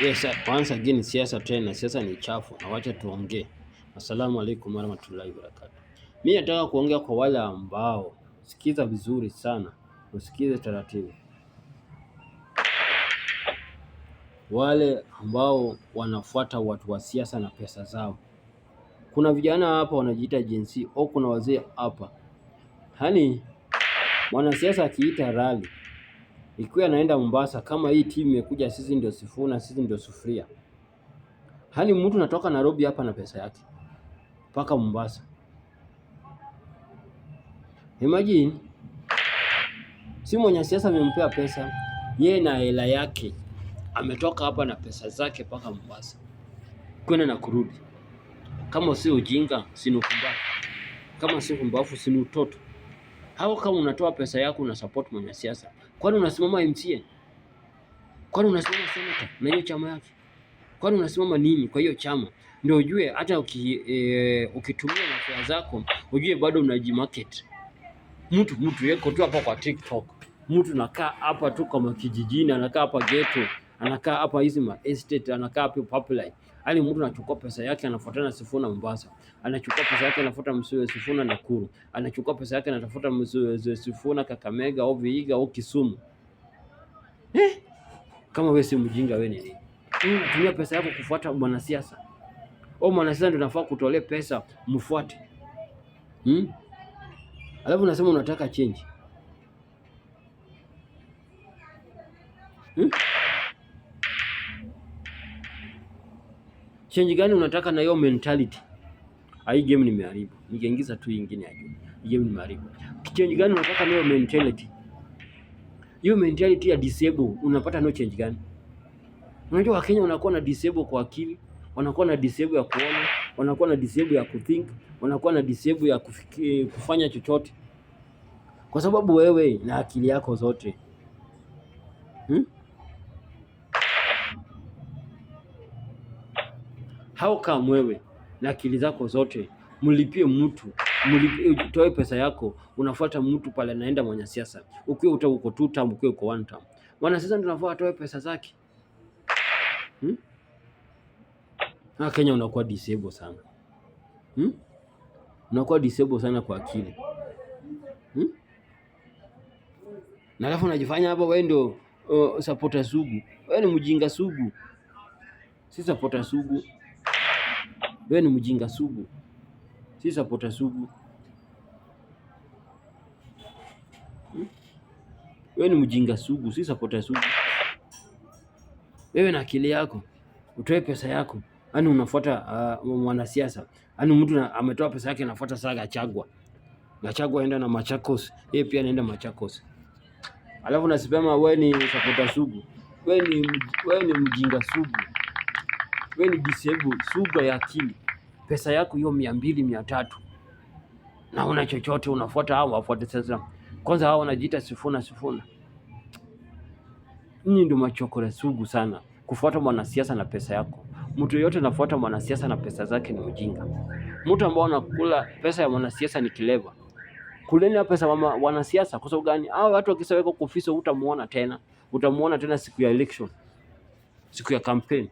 Yes, once again siasa tena, siasa ni chafu na wacha tuongee. Assalamu alaikum warahmatullahi wabarakatuh. Mimi nataka kuongea kwa wale ambao, sikiza vizuri sana, usikize taratibu. Wale ambao wanafuata watu wa siasa na pesa zao. Kuna vijana hapa wanajiita Gen Z au kuna wazee hapa. Yaani mwanasiasa akiita rally, ikiwa anaenda Mombasa, kama hii timu imekuja sisi ndio Sifuna, sisi ndio Sufuria. Yaani mtu natoka Nairobi hapa na pesa yake mpaka Mombasa. Imagine si mwanasiasa amempea pesa, yeye na hela yake ametoka hapa na pesa zake mpaka Mombasa kwenda na kurudi. Kama si ujinga, si upumbavu. Kama si upumbavu, si utoto. Hao kama unatoa pesa yako una support mwanasiasa, kwani unasimama MCA? Kwani unasimama senator na hiyo chama yake? Kwani unasimama nini kwa hiyo chama? Ndio ujue hata ukitumia mafia zako ujue bado unajimarket. Mtu yeko tu hapa kwa TikTok. Mtu anakaa hapa tu kama kijijini, anakaa hapa ghetto, anakaa hapa hizi ma estate, anakaa hapa pipeline. Hali mtu anachukua pesa yake anafuatana Sifuna Mombasa. Anachukua pesa yake anafuata Sifuna Nakuru. Anachukua pesa yake anatafuta Sifuna Kakamega au Vihiga au Kisumu. Kama wewe si mjinga wewe ni nini? Unatumia pesa yako kufuata mwanasiasa. Au mwanasiasa ndio unafaa kutolea pesa mfuate. Alafu unasema unataka change. Change gani unataka na hiyo mentality? Hii game nimeharibu. Ningeingiza tu nyingine ya juu. Hii game nimeharibu. Change gani unataka na hiyo mentality? Hiyo mentality ya disable unapata no change gani? Unajua Wakenya wanakuwa na disable kwa akili, wanakuwa na disable ya kuona, wanakuwa na disable ya kuthink, wanakuwa na disable ya kufanya chochote. Kwa sababu wewe na akili yako zote. How come wewe na akili zako zote mlipie mtu, utoe pesa yako, unafuata mtu pale anaenda mwanasiasa. Ukiwa uko 2 term, ukiwa uko 1 term. Mwanasiasa ndio anafaa atoe pesa zake. Na Kenya unakuwa disable sana. Unakuwa disable sana kwa akili. Na alafu unajifanya hapa wewe ndio supporter sugu. Wewe ni mjinga sugu. Si supporter sugu. Wewe ni mjinga sugu. Si supporter sugu. Wewe ni mjinga sugu, si supporter sugu. Wewe na akili yako, utoe pesa yako, yaani unafuata mwanasiasa. Yaani mtu ametoa pesa yake anafuata Saga Gachagua. Gachagua aenda na Machakos, yeye pia anaenda Machakos. Alafu unasema wewe ni supporter sugu. Wewe ni mjinga sugu. Wewe ni disable sugu ya akili. Pesa yako hiyo 200, 300. Na una chochote unafuata hao wafuate sasa. Kwanza hao wanajiita Sifuna. Ninyi ndio machokora sugu sana kufuata mwanasiasa na pesa yako. Mtu yeyote anafuata mwanasiasa na pesa zake ni mjinga. Mtu ambao anakula pesa ya mwanasiasa ni kileva. Kuleni pesa ya wanasiasa kwa sababu gani? Hao watu wakisaweka kwa ofisi utamuona tena. Utamuona tena siku ya election. Siku ya campaign.